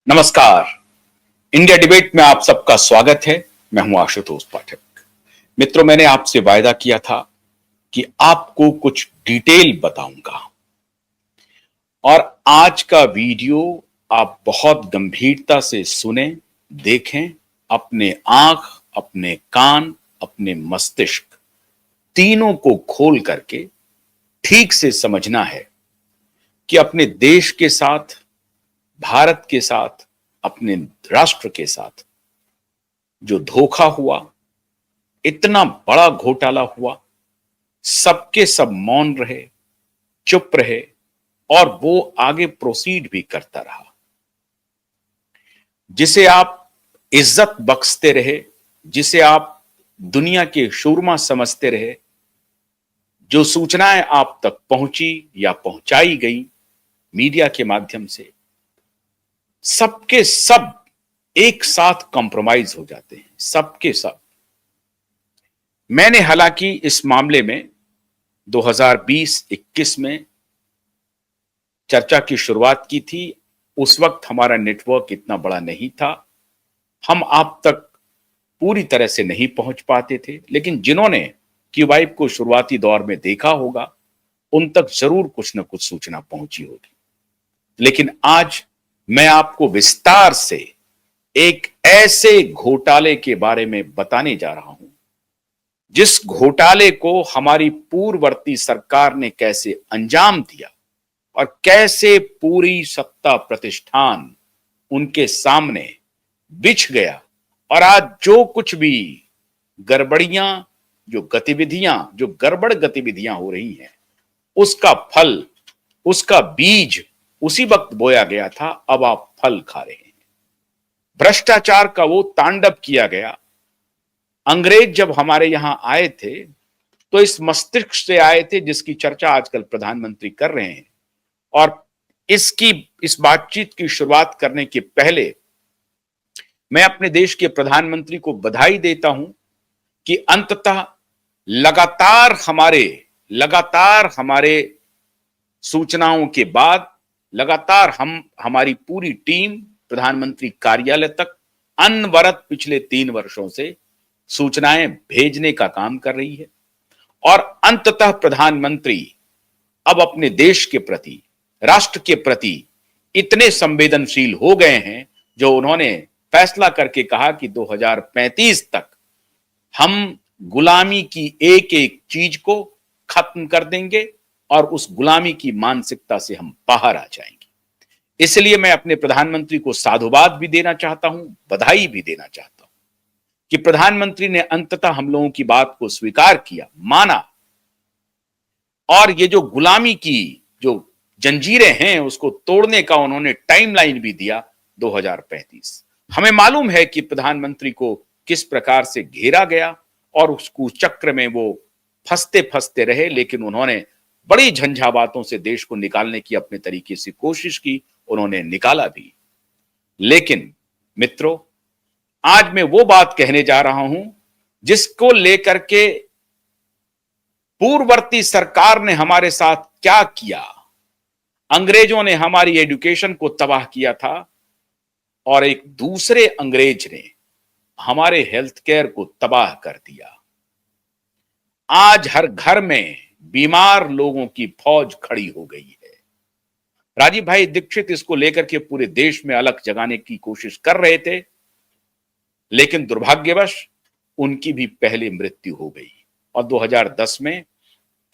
नमस्कार। India debate में आप सबका स्वागत है। मैं हूं आशुतोष पाठक। मित्रों, मैंने आपसे वायदा किया था कि आपको कुछ डिटेल बताऊंगा और आज का वीडियो आप बहुत गंभीरता से सुने, देखें। अपने आंख, अपने कान, अपने मस्तिष्क तीनों को खोल करके ठीक से समझना है कि अपने देश के साथ, भारत के साथ, अपने राष्ट्र के साथ जो धोखा हुआ, इतना बड़ा घोटाला हुआ, सबके सब मौन रहे, चुप रहे और वो आगे प्रोसीड भी करता रहा। जिसे आप इज्जत बख्शते रहे, जिसे आप दुनिया के शूरमा समझते रहे, जो सूचनाएं आप तक पहुंची या पहुंचाई गई मीडिया के माध्यम से, सबके सब एक साथ कॉम्प्रोमाइज हो जाते हैं, सबके सब। मैंने हालांकि इस मामले में 2020-21 में चर्चा की शुरुआत की थी। उस वक्त हमारा नेटवर्क इतना बड़ा नहीं था, हम आप तक पूरी तरह से नहीं पहुंच पाते थे, लेकिन जिन्होंने क्यूबाइब को शुरुआती दौर में देखा होगा उन तक जरूर कुछ न कुछ सूचना पहुंची होगी। लेकिन आज मैं आपको विस्तार से एक ऐसे घोटाले के बारे में बताने जा रहा हूं जिस घोटाले को हमारी पूर्ववर्ती सरकार ने कैसे अंजाम दिया और कैसे पूरी सत्ता प्रतिष्ठान उनके सामने बिछ गया। और आज जो कुछ भी गड़बड़ियां, जो गतिविधियां, जो गड़बड़ गतिविधियां हो रही हैं, उसका फल, उसका बीज उसी वक्त बोया गया था, अब आप फल खा रहे हैं। भ्रष्टाचार का वो तांडव किया गया। अंग्रेज जब हमारे यहां आए थे तो इस मस्तिष्क से आए थे जिसकी चर्चा आजकल प्रधानमंत्री कर रहे हैं। और इस बातचीत की शुरुआत करने के पहले मैं अपने देश के प्रधानमंत्री को बधाई देता हूं कि अंततः लगातार हमारे सूचनाओं के बाद लगातार हमारी पूरी टीम प्रधानमंत्री कार्यालय तक अनवरत पिछले 3 वर्षों से सूचनाएं भेजने का काम कर रही है। और अंततः प्रधानमंत्री अब अपने देश के प्रति, राष्ट्र के प्रति इतने संवेदनशील हो गए हैं जो उन्होंने फैसला करके कहा कि 2035 तक हम गुलामी की एक एक चीज को खत्म कर देंगे और उस गुलामी की मानसिकता से हम बाहर आ जाएंगे। इसलिए मैं अपने प्रधानमंत्री को साधुवाद भी देना चाहता हूं, बधाई भी देना चाहता हूं कि प्रधानमंत्री ने अंततः हम लोगों की बात को स्वीकार किया, माना और ये जो गुलामी की जो जंजीरें हैं उसको तोड़ने का उन्होंने टाइमलाइन भी दिया 2035। हमें मालूम है कि प्रधानमंत्री को किस प्रकार से घेरा गया और उसको चक्र में वो फंसते फंसते रहे, लेकिन उन्होंने बड़ी झंझावातों से देश को निकालने की अपने तरीके से कोशिश की, उन्होंने निकाला भी। लेकिन मित्रों, आज मैं वो बात कहने जा रहा हूं जिसको लेकर के पूर्ववर्ती सरकार ने हमारे साथ क्या किया। अंग्रेजों ने हमारी एजुकेशन को तबाह किया था और एक दूसरे अंग्रेज ने हमारे हेल्थ केयर को तबाह कर दिया। आज हर घर में बीमार लोगों की फौज खड़ी हो गई है। राजीव भाई दीक्षित इसको लेकर के पूरे देश में अलग जगाने की कोशिश कर रहे थे, लेकिन दुर्भाग्यवश उनकी भी पहले मृत्यु हो गई। और 2010 में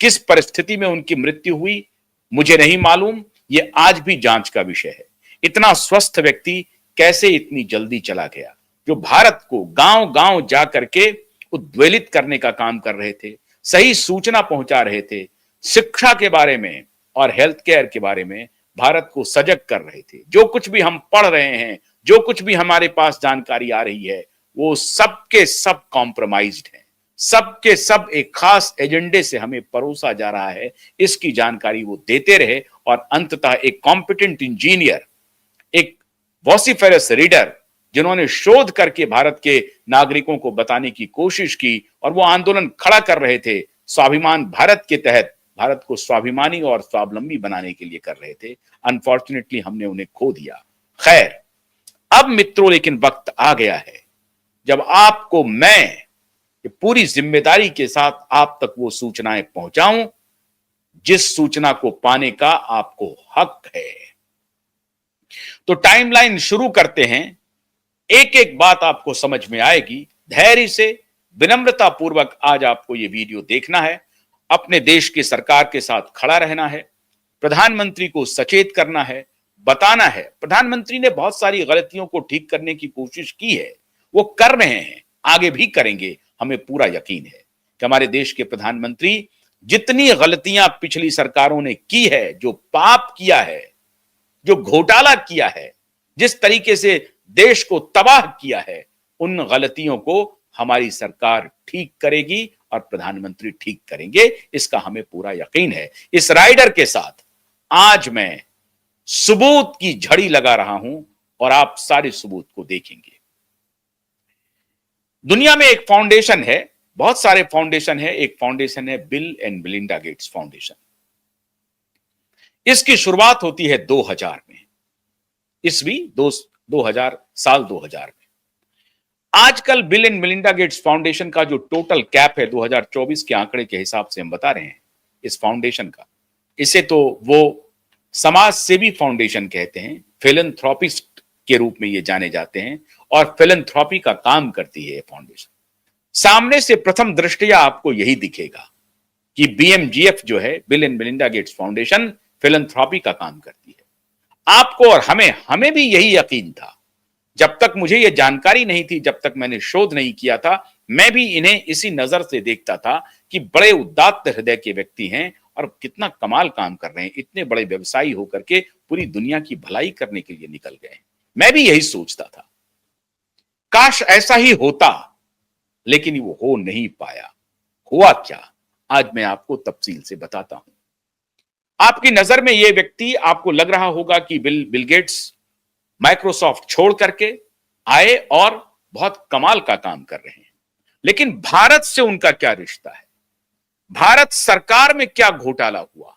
किस परिस्थिति में उनकी मृत्यु हुई मुझे नहीं मालूम, यह आज भी जांच का विषय है। इतना स्वस्थ व्यक्ति कैसे इतनी जल्दी चला गया, जो भारत को गांव गांव जाकर के उद्वेलित करने का काम कर रहे थे, सही सूचना पहुंचा रहे थे, शिक्षा के बारे में और हेल्थ केयर के बारे में भारत को सजग कर रहे थे। जो कुछ भी हम पढ़ रहे हैं, जो कुछ भी हमारे पास जानकारी आ रही है, वो सबके सब कॉम्प्रोमाइज्ड है, सबके सब एक खास एजेंडे से हमें परोसा जा रहा है। इसकी जानकारी वो देते रहे और अंततः एक कॉम्पिटेंट इंजीनियर, एक वॉसिफेरस रीडर, जिन्होंने शोध करके भारत के नागरिकों को बताने की कोशिश की और वो आंदोलन खड़ा कर रहे थे स्वाभिमान भारत के तहत, भारत को स्वाभिमानी और स्वावलंबी बनाने के लिए कर रहे थे। अनफॉर्चुनेटली हमने उन्हें खो दिया। खैर, अब मित्रों लेकिन वक्त आ गया है जब आपको मैं पूरी जिम्मेदारी के साथ आप तक वो सूचनाएं पहुंचाऊं जिस सूचना को पाने का आपको हक है। तो टाइमलाइन शुरू करते हैं। एक एक बात आपको समझ में आएगी। धैर्य से विनम्रता पूर्वक आज आपको यह वीडियो देखना है। अपने देश की सरकार के साथ खड़ा रहना है। प्रधानमंत्री को सचेत करना है, बताना है। प्रधानमंत्री ने बहुत सारी गलतियों को ठीक करने की कोशिश की है, वो कर रहे हैं, आगे भी करेंगे। हमें पूरा यकीन है कि हमारे देश के प्रधानमंत्री जितनी गलतियां पिछली सरकारों ने की है, जो पाप किया है, जो घोटाला किया है, जिस तरीके से देश को तबाह किया है, उन गलतियों को हमारी सरकार ठीक करेगी और प्रधानमंत्री ठीक करेंगे, इसका हमें पूरा यकीन है। इस राइडर के साथ आज मैं सबूत की झड़ी लगा रहा हूं और आप सारे सबूत को देखेंगे। दुनिया में एक फाउंडेशन है, बहुत सारे फाउंडेशन है, एक फाउंडेशन है bill and Melinda Gates foundation. इसकी शुरुआत होती है 2000 में, ईस्वी 2000 साल 2000 में। आजकल bill and Melinda Gates foundation का जो टोटल कैप है 2024 के आंकड़े के हिसाब से हम बता रहे हैं इस फाउंडेशन का, इसे तो वो समाज सेवी फाउंडेशन कहते हैं, फिलैंथ्रोपिस्ट के रूप में ये जाने जाते हैं और फिलैंथ्रोपी का काम करती है ये फाउंडेशन। सामने से प्रथम दृष्टया आपको यही दिखेगा कि बीएमजीएफ जो है, bill and Melinda Gates foundation, philanthropy का काम करती है। आपको और हमें भी यही यकीन था। जब तक मुझे यह जानकारी नहीं थी, जब तक मैंने शोध नहीं किया था, मैं भी इन्हें इसी नजर से देखता था कि बड़े उदात्त हृदय के व्यक्ति हैं और कितना कमाल काम कर रहे हैं, इतने बड़े व्यवसायी होकर के पूरी दुनिया की भलाई करने के लिए निकल गए। मैं भी यही सोचता था, काश ऐसा ही होता, लेकिन वो हो नहीं पाया। हुआ क्या, आज मैं आपको तफसील से बताता हूं। आपकी नजर में यह व्यक्ति, आपको लग रहा होगा कि बिल गेट्स माइक्रोसॉफ्ट छोड़ करके आए और बहुत कमाल का काम कर रहे हैं, लेकिन भारत से उनका क्या रिश्ता है? भारत सरकार में क्या घोटाला हुआ,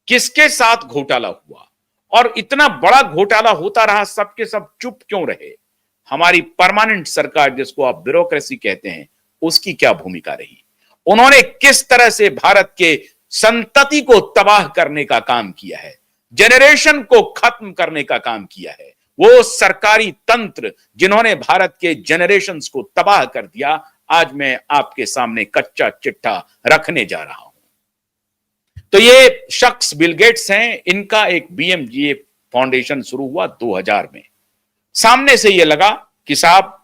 किसके साथ घोटाला हुआ, और इतना बड़ा घोटाला होता रहा, सबके सब चुप क्यों रहे? हमारी परमानेंट सरकार, जिसको आप ब्यूरोक्रेसी कहते हैं, उसकी क्या भूमिका रही? उन्होंने किस तरह से भारत के संतति को तबाह करने का काम किया है, जनरेशन को खत्म करने का काम किया है? वो सरकारी तंत्र जिन्होंने भारत के जनरेशंस को तबाह कर दिया, आज मैं आपके सामने कच्चा चिट्ठा रखने जा रहा हूं। तो ये शख्स बिल गेट्स हैं। इनका एक बीएमजीए फाउंडेशन शुरू हुआ 2000 में। सामने से ये लगा कि साहब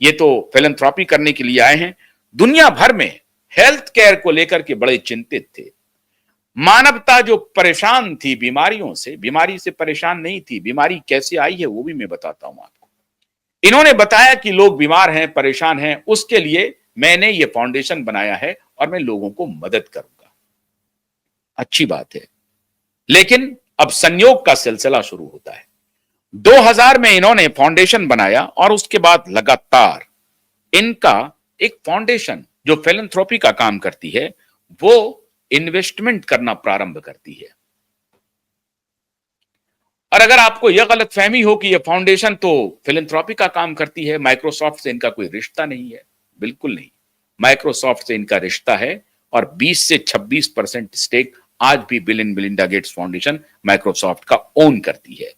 ये तो फिलैंथ्रोपी करने के लिए आए हैं। दुनिया भर में हेल्थ केयर को लेकर के बड़े चिंतित थे। मानवता जो परेशान थी बीमारियों से, बीमारी से परेशान नहीं थी। बीमारी कैसे आई है वो भी मैं बताता हूं आपको। इन्होंने बताया कि लोग बीमार हैं, परेशान हैं, उसके लिए मैंने ये फाउंडेशन बनाया है और मैं लोगों को मदद करूंगा। अच्छी बात है, लेकिन अब संयोग का सिलसिला शुरू होता है। 2000 में इन्होंने फाउंडेशन बनाया और उसके बाद लगातार इनका एक फाउंडेशन जो फिलैंथ्रोपी का काम करती है, वो इन्वेस्टमेंट करना प्रारंभ करती है। और अगर आपको यह गलतफहमी हो कि यह फाउंडेशन तो फिलैंथ्रोपी का काम करती है, माइक्रोसॉफ्ट से इनका कोई रिश्ता नहीं है, बिल्कुल नहीं। माइक्रोसॉफ्ट से इनका रिश्ता है और 20 से 26% स्टेक आज भी bill and Melinda Gates foundation Microsoft का ओन करती है।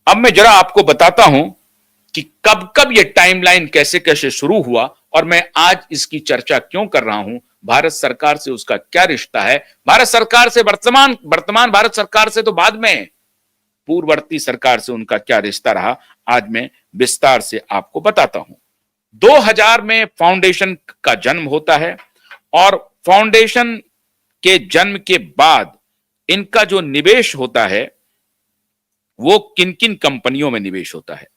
अब मैं जरा आपको बताता हूं कि कब कब यह टाइमलाइन कैसे कैसे शुरू हुआ और मैं आज इसकी चर्चा क्यों कर रहा हूं। भारत सरकार से उसका क्या रिश्ता है, भारत सरकार से वर्तमान भारत सरकार से तो बाद में, पूर्ववर्ती सरकार से उनका क्या रिश्ता रहा, आज मैं विस्तार से आपको बताता हूं। 2000 में फाउंडेशन का जन्म होता है और फाउंडेशन के जन्म के बाद इनका जो निवेश होता है वो किन किन कंपनियों में निवेश होता है।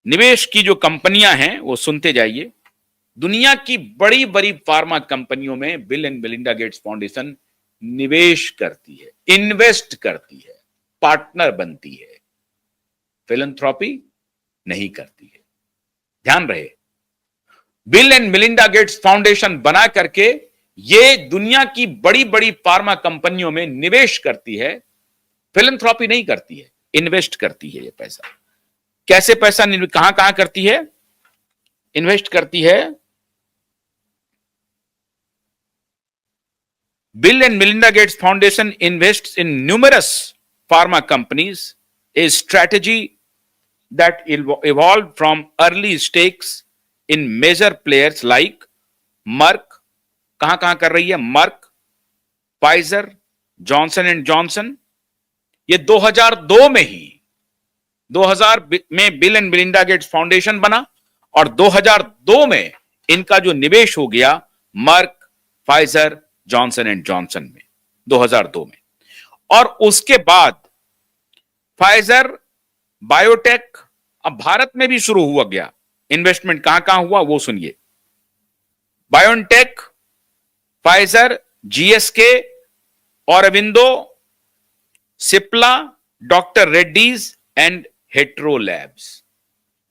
निवेश की जो कंपनियां हैं वो सुनते जाइए। दुनिया की बड़ी बड़ी फार्मा कंपनियों में Bill and Melinda Gates foundation निवेश करती है, इन्वेस्ट करती है, पार्टनर बनती है, फिलैंथ्रोपी नहीं करती है। ध्यान रहे, bill and Melinda Gates Foundation बना करके ये दुनिया की बड़ी बड़ी फार्मा कंपनियों में निवेश करती है, फिलैंथ्रोपी नहीं करती है, इन्वेस्ट करती है ये पैसा। कैसे पैसा कहां कहां करती है? इन्वेस्ट करती है। Bill and Melinda Gates Foundation invests in numerous pharma companies, a strategy that evolved from early stakes in major players like Merck. कहां कहां कर रही है? Merck, Pfizer, Johnson and Johnson. ये 2002 में ही 2000 में Bill and Melinda Gates Foundation बना और 2002 में इनका जो निवेश हो गया Merck, Pfizer, Johnson and Johnson में 2002 में। और उसके बाद फाइजर बायोटेक अब भारत में भी शुरू हुआ गया। इन्वेस्टमेंट कहां कहां हुआ वो सुनिए। Biotech, Pfizer, GSK, Aurobindo, Cipla, doctor Reddy's and hetero labs.